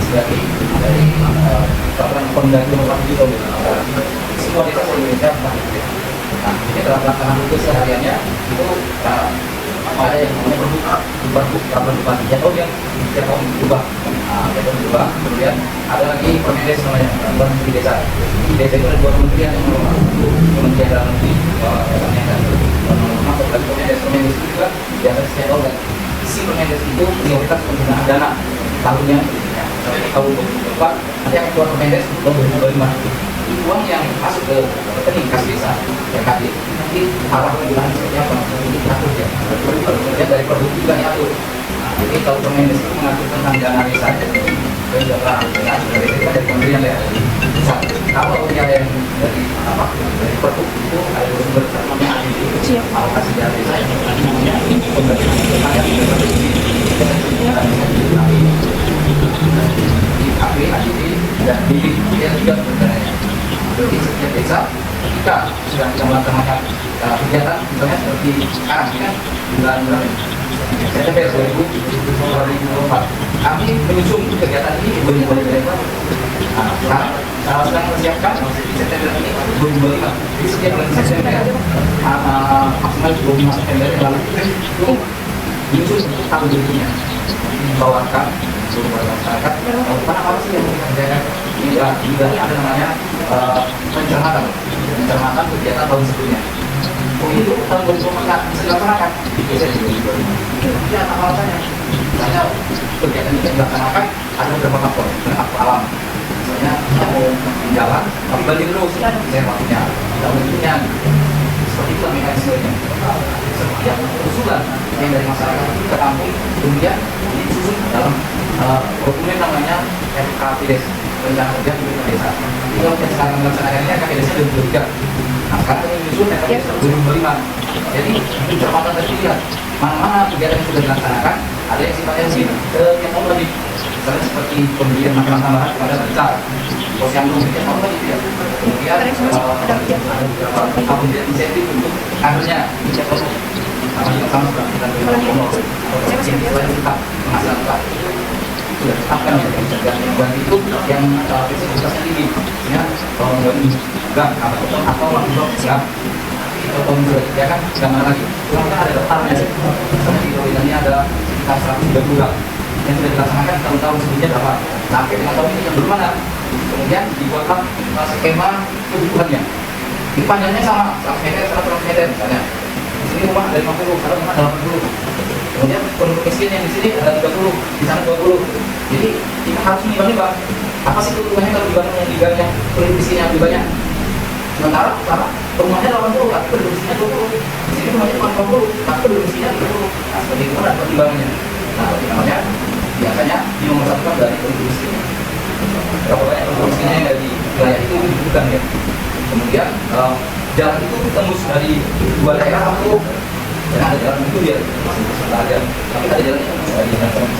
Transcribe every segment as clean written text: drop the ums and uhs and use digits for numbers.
dari peraturan Pemda nomor 47 tahun 2018, semua desa se-Indonesia pakai PDS. Nah, ini dalam pelaksanaan itu sehariannya itu ada yang namanya perbuatan bupati atau yang tiap tahun berubah. Kemudian ada lagi Permendes namanya, peraturan di desa. Di desa itu ada dua kementerian yang mengelola, Kementerian Dalam Negeri, masuk lagi Permendes itu juga biasa setiap tahun. Dan isi Permendes itu prioritas penggunaan dana tahunnya. Sampai tahun 2024 nanti akan keluar Permendes tahun 2025. Uang yang masuk ke rekening kas desa yang hadir nanti arah penggunaan seperti apa ini diatur ya. Kemudian dari Perhub juga diatur. Jadi kalau Permendes itu mengatur tentang dana desa dan juga dari kementerian ya. Kalau yang dari Perhub itu ada sumber namanya alokasi dana desa yang namanya dan dia juga sebenarnya di setiap desa ketika sudah kita melaksanakan kegiatan misalnya seperti sekarang ini kan bulan September 2024 kami menyusun kegiatan ini boleh berapa sekarang sedang mempersiapkan di September ini 2025 di setiap bulan September maksimal 25 September yang lalu itu menyusun untuk tahun berikutnya membawakan seluruh masyarakat apa sih yang dikerjakan juga ada namanya pencermatan kegiatan tahun sebelumnya. Itu tahun 2024 bisa dilaksanakan bisa jadi apa alasannya? Misalnya kegiatan ini dilaksanakan ada beberapa faktor alam, misalnya mau jalan tapi banjir terus saya waktunya waktunya seperti itu mekanismenya. Setiap usulan yang dari masyarakat itu ke kampung kemudian disusun dalam dokumen namanya FKPDes, rencana kerja pemerintah desa. Kalau yang sekarang melaksanakannya KPDS 2023. Nah sekarang kami menyusun FKPDS 2025. Jadi pencermatan tadi lihat mana kegiatan yang sudah dilaksanakan ada yang sifatnya yang tahun lebih. Misalnya seperti pemberian makanan tambahan kepada besar, posyandu yang tahun lebih ya. Kemudian ada beberapa pemberian insentif untuk kadernya setiap tahun. Sama seperti kita selain tetap penghasilan tetap sudah tetapkan ya dan itu yang fleksibilitasnya tinggi ya kalau nggak gang atau langsung gang atau tahun sudah disediakan gang mana lagi kurang kan ada daftarnya misalnya di Indonesia ada sekitar 130 gang yang sudah dilaksanakan tahun-tahun sebelumnya berapa sampai dengan tahun ini yang belum ada kemudian dibuatlah skema kebutuhannya di panjangnya sama 100 meter 100 meter misalnya di sini rumah ada 50 kalau rumah ada 80 kemudian penduduk miskin yang di sini ada 30 di sana 20 jadi kita harus menimbang apa sih kebutuhannya kalau dibanding yang diganya penduduk miskinnya lebih banyak sementara rumahnya 80 tapi penduduk miskinnya 20 di sini rumahnya cuma 50 tapi penduduk miskinnya 20 nah seperti itu ada pertimbangannya nah pertimbangannya biasanya dinomor-satukan dari penduduk miskin berapa banyak penduduk miskinnya yang dari wilayah itu dibutuhkan ya kemudian jalan itu tembus dari dua daerah atau yang ada jalan itu dia ada tapi ada jalan yang bisa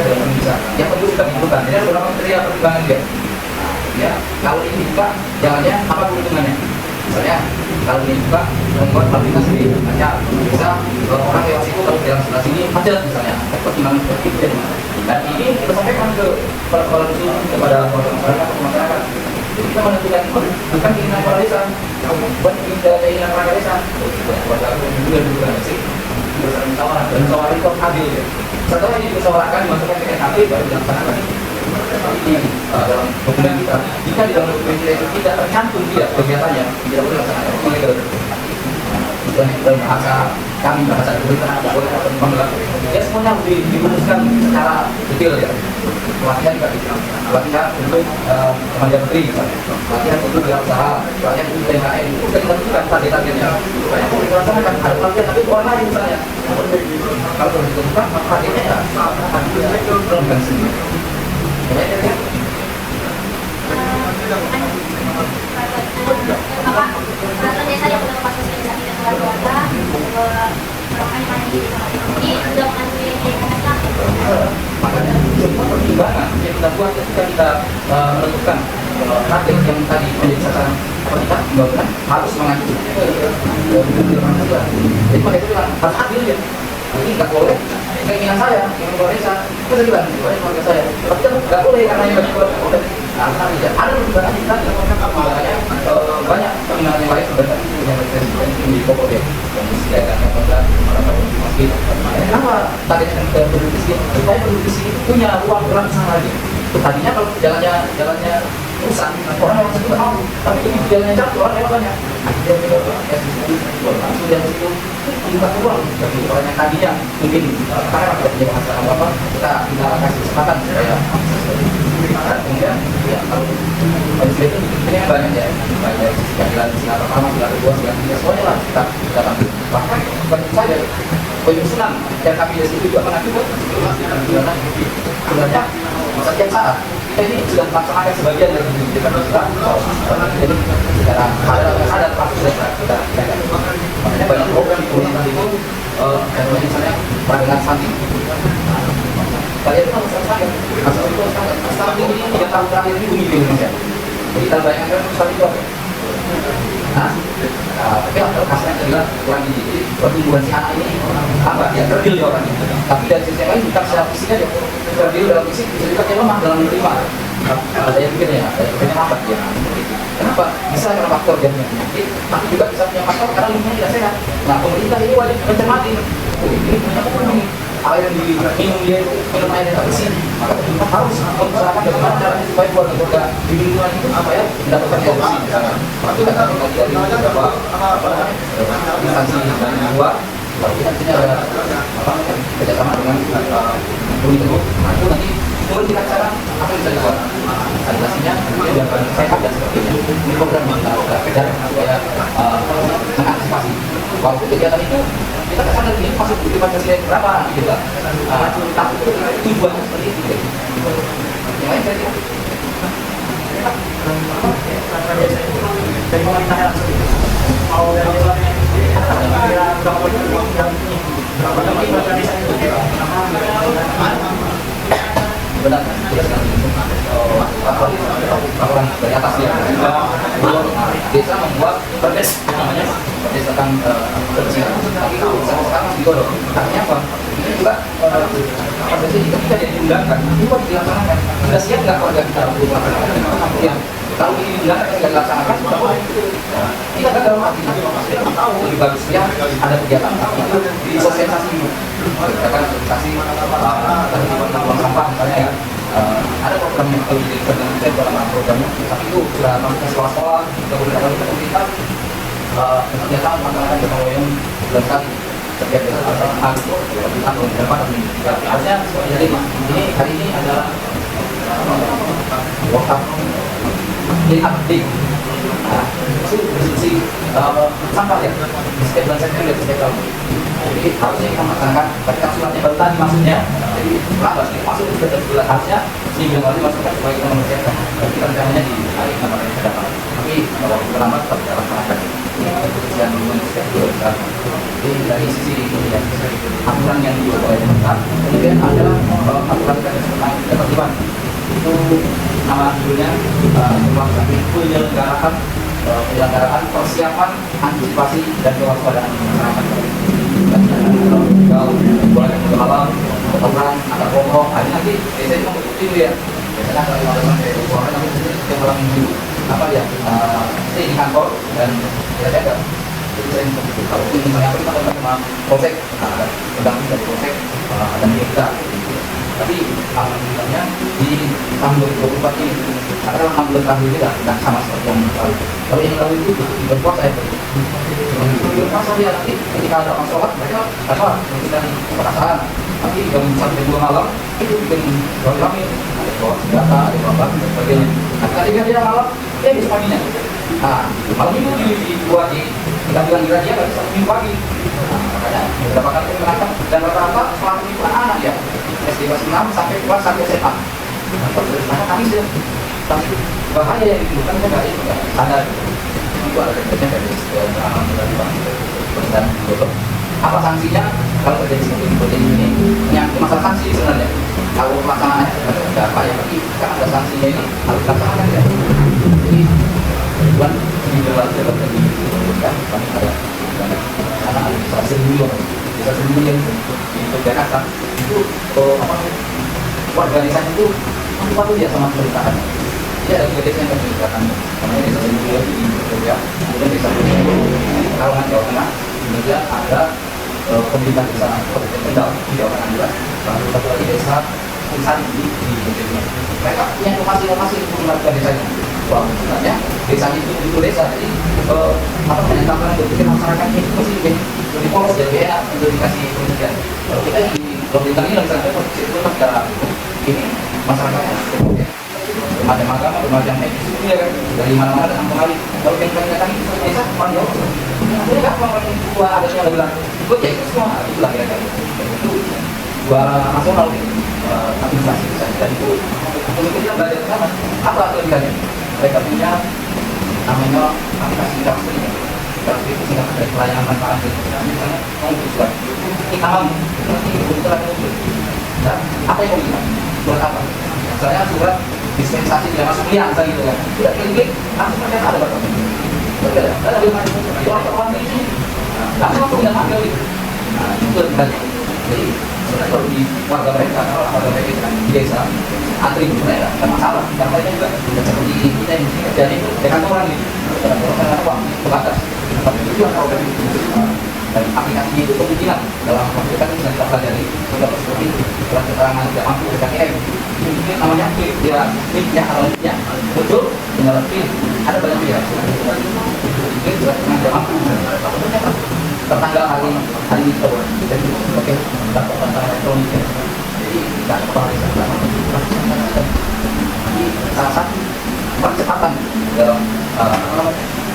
jalan bisa yang perlu kita butuhkan jadi ada beberapa kriteria pertimbangan dia ya kalau ini dibuka jalannya apa keuntungannya misalnya kalau ini dibuka membuat fasilitas sendiri hanya bisa orang lewat situ kalau jalan sebelah sini macet misalnya pertimbangan seperti itu dan ini kita sampaikan ke para itu kepada masyarakat jadi kita menentukan itu bukan keinginan kepala desa bukan keinginan perangkat desa buat aku juga bukan sih musyawarah dan musyawarah itu adil ya setelah ini dimusyawarahkan dimasukkan ke SAP baru dilaksanakan ini dalam dokumen kita jika di dalam dokumen kita itu tidak tercantum tidak kegiatannya tidak boleh dilaksanakan oleh dalam bahasa kami bahasa pemerintahan tidak boleh melakukan ya semuanya harus dirumuskan secara detail ya pelatihan juga pelatihan untuk kemandirian negeri misalnya pelatihan untuk wirausaha pelatihan untuk TKN itu sudah kita tentukan target-targetnya supaya kalau dilaksanakan ada pelatihan tapi orang lain misalnya kalau sudah ditentukan maka targetnya ya bukan sendiri desa yang sudah masuk sosialisasi dan keluarga ini sudah mengambil makanya semua pertimbangan yang kita buat ketika kita menentukan target yang tadi menjadi sasaran kita pembangunan harus mengacu jadi pakai itu harus adil ya ini nggak boleh, keinginan saya, ingin keluar desa, itu saya bilang, boleh keluarga saya, tapi kan nggak boleh karena yang bagi keluarga boleh. Nah, tidak ada perubahan kita, banyak peminat yang lain sebenarnya yang presiden di pokok dia, yang disediakan kepada orang-orang miskin. Kenapa targetnya ke penduduk miskin? Supaya penduduk miskin itu punya ruang gerak sana lagi. Tadinya kalau jalannya rusak, orang yang situ tahu, tapi ini jalannya jatuh, orang lewat banyak. Dia juga langsung dari situ buka ruang bagi orang yang tadinya mungkin karena tidak punya masalah apa, kita kasih kesempatan supaya kemudian ya kalau manusia itu ini banyak ya, baik dari sisi keadilan, sila pertama, sila kedua, sila ketiga, semuanya lah kita dalam. Bahkan bagi saya penyusunan yang kami dari situ juga pernah juga sebenarnya setiap saat kita ini sudah melaksanakan sebagian dari pendidikan kita, jadi secara sadar pasti sudah kita makanya banyak program di pemerintah itu contohnya misalnya peradaban santri. Kalian itu harus sadar, sekarang ini 3 tahun terakhir ini bunyi di Indonesia. Jadi kita bayangkan saat itu apa? Tapi hasilnya adalah kurang dididik, pertumbuhan si anak ini apa ya kerdil ya orang ini. Tapi dari sisi yang lain bukan secara fisiknya dia kerdil dalam fisik, bisa juga dia lemah dalam menerima. Daya pikirnya, daya pikirnya lambat dia. Kenapa? Bisa karena faktor dia punya penyakit, tapi juga bisa punya faktor karena lingkungan tidak sehat. Nah, pemerintah ini wajib mencermati. Ini punya apa air yang diminum dia itu minum air yang bersih, maka pemerintah harus mengusahakan bagaimana caranya supaya keluarga di lingkungan itu supaya mendapatkan air bersih. Itu kan dari beberapa instansi dari luar, tapi artinya ada kerjasama dengan Bumi Teguh. Nah, itu nanti mulai kita cara apa yang bisa dibuat sanitasinya, kemudian sehat dan sebagainya. Ini program yang kita kejar supaya mengantisipasi. Walaupun kegiatan itu kita kesana ini masih butuh Pancasila yang berapa gitu lah. Tapi tujuannya seperti itu. Yang lain saya dari pemerintah mau benar laporan dari atas dia desa membuat perdes namanya perdes tentang kebersihan, tapi kalau sekarang digorong artinya apa? Ini juga perdes ini ketika dia diundangkan itu harus dilaksanakan. Sudah siap nggak warga kita untuk melaksanakan? Ya, kalau ini diundangkan tidak dilaksanakan sudah boleh kita gagal mati. Kita tahu lebih bagus ya ada kegiatan itu disosialisasi dulu. Katakan sosialisasi tadi tentang buang sampah misalnya ya. Ada program yang kalau saya dalam programnya, tapi itu sudah masuk sekolah-sekolah, kemudian kita kerjasama masyarakat Jepang yang bulan sekali setiap hari itu kita beberapa artinya jadi ini hari ini adalah workshop in update itu bersih sampah ya setiap bulan September setiap tahun. Jadi harusnya kita melaksanakan ketika suratnya baru tadi maksudnya, jadi lambat ini masuk ke bulan harusnya seminggu kali masukkan supaya kita mengerjakan. Tapi rencananya di hari kemarin ke depan. Tapi kalau terlambat tetap kita laksanakan. Kebersihan lingkungan setiap bulan sekali. Jadi dari sisi kemudian aturan yang dibuat oleh pemerintah, kemudian ada aturan tentang ketertiban. Itu nama judulnya penyelenggaraan persiapan antisipasi dan kewaspadaan masyarakat. Kalau boleh untuk halal, kotoran, atau rokok, nanti biasanya mengikuti itu ya. Biasanya kalau teman-teman dari suara nanti setiap malam minggu apa ya, stay di kantor dan kita jaga. Jadi saya mengikuti. Kalau misalnya kita ketemu sama polsek, ada pendamping dari polsek, ada kita. Tapi alhamdulillahnya di tahun 2024 ini, karena 6 bulan terakhir ini tidak sama seperti yang lalu. Kalau yang lalu itu berpuasa ya. Berpuasa dia nanti ketika ada orang sholat mereka apa? Kita di perasaan. Tapi jam 1-2 malam itu bikin kami ada bawa senjata, ada bawa batu dan sebagainya. Nah ketika dia malam dia bisa paginya. Nah malam itu dibuat di kita bilang kira dia nggak bisa minggu pagi. Makanya beberapa kali menangkap dan rata-rata pelaku itu anak ya. SD kelas 6 sampai kelas 1 SMA. Karena kami sudah tapi bahaya yang ditimbulkan kita nggak sadar. Itu ada kerjanya dari dan apa sanksinya kalau terjadi seperti ini? Yang masalah sanksi sebenarnya. Kalau pelaksanaannya ada apa ya? Tapi kan ada sanksinya ini harus dilaksanakan ya. Jadi bukan di dalam kami ada karena ada sanksi dulu. desa sendiri di Jakarta itu warga desanya itu patuh ya sama pemerintahan. Dia ada tiga desa yang pemerintahan, namanya desa sendiri di Jogja, kemudian desa sendiri di Pekalongan Jawa Tengah, kemudian ada pemerintah desa Kabupaten Kendal di Jawa Tengah juga, lalu satu lagi desa Sari di Jogja. Mereka punya informasi untuk warga desanya. Wah, sebenarnya desa itu desa, jadi apa namanya tantangan berpikir masyarakat ini mesti lebih polos ya, enak untuk dikasih penelitian. Kalau kita di pemerintah ini nggak bisa posisi itu negara ini masyarakatnya bermacam agama, bermacam etnis itu ya kan, dari mana-mana datang kemari. Kalau yang kami datang itu desa orang Jawa, jadi apa orang tua adatnya nggak bilang, gue ya itu semua itulah ya kan. Itu dua nasional administrasi desa dan itu pemimpinnya belajar ke sana. Apa kelebihannya? Mereka punya namanya aplikasi Kartu itu singkat dari pelayanan manfaat misalnya mau buat kita mau nanti kebetulan itu dan apa yang mau kita buat apa misalnya surat dispensasi tidak masuk liang misalnya gitu kan sudah klik langsung mereka ada berapa berbeda ada di mana di orang ini langsung punya panggil gitu nah itu banyak jadi sebenarnya kalau di warga mereka kalau warga mereka itu kan di desa antri mereka tidak masalah dan mereka juga seperti kita yang di sini kerjaan itu dengan orang gitu dengan orang uang terbatas tapi itu yang kalau dari dan aplikasinya itu kemungkinan dalam waktu dekat bisa kita pelajari beberapa seperti surat keterangan tidak mampu KKM itu mungkin namanya klik dia kliknya kalau kliknya muncul tinggal klik ada banyak pilihan mungkin surat keterangan tidak mampu tertanggal hari itu jadi oke dapat tentang elektronik jadi tidak kepala desa jadi salah satu percepatan dalam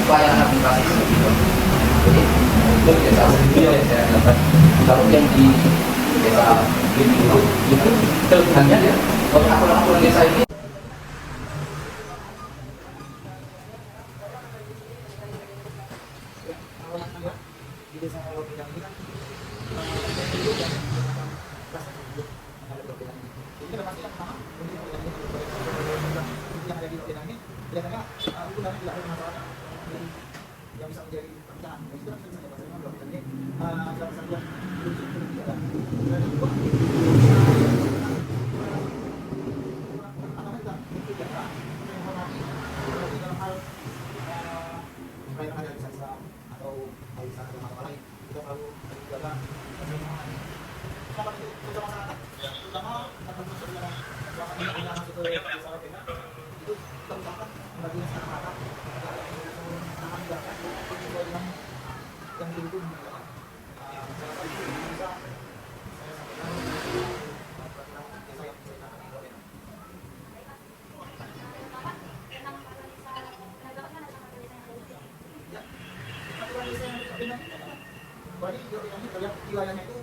pelayanan administrasi seperti itu. Jadi itu desa sendiri yang saya lakukan. Kalau yang di desa ini itu kelebihannya ya, kalau aturan desa ini yang bisa menjadi perbincangan. Itu kan bisa wilayahnya itu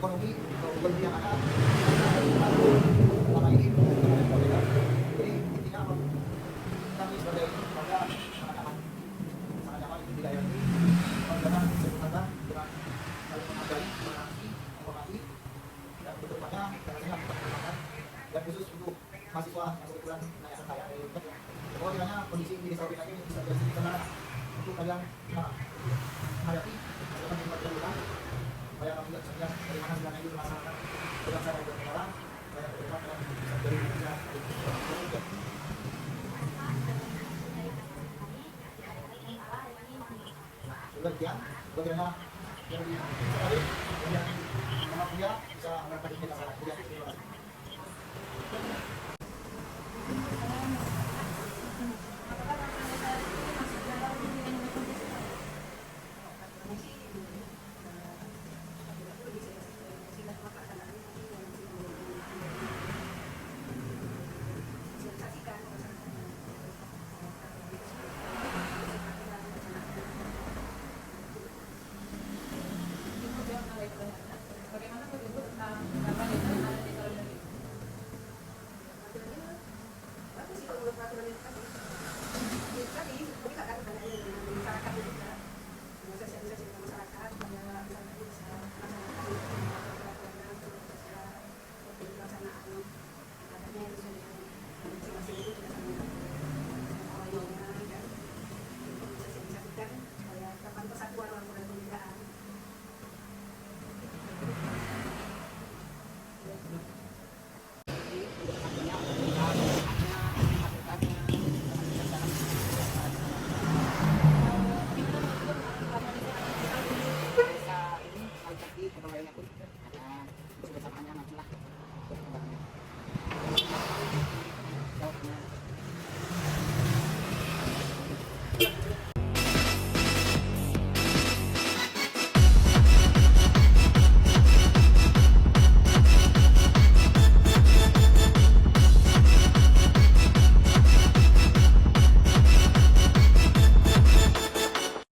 ekonomi ekonomi yang ada selama ini jadi intinya kami sebagai warga sangat nyaman di wilayah ini karena kesempatan dengan saling menghargai mengenai informasi dan kedepannya caranya perkembangan dan khusus untuk mahasiswa yang kebetulan menanyakan saya bahwa kiranya kondisi di desa kita ini bisa jadi karena untuk kalian menghadapi dengan kehidupan supaya kami tidak bisa dari mana sebenarnya itu masyarakat dengan saya berbicara saya berdebat dan bisa dari bisa sudah sekian bagaimana yang di yang bisa melakukan bisa melakukan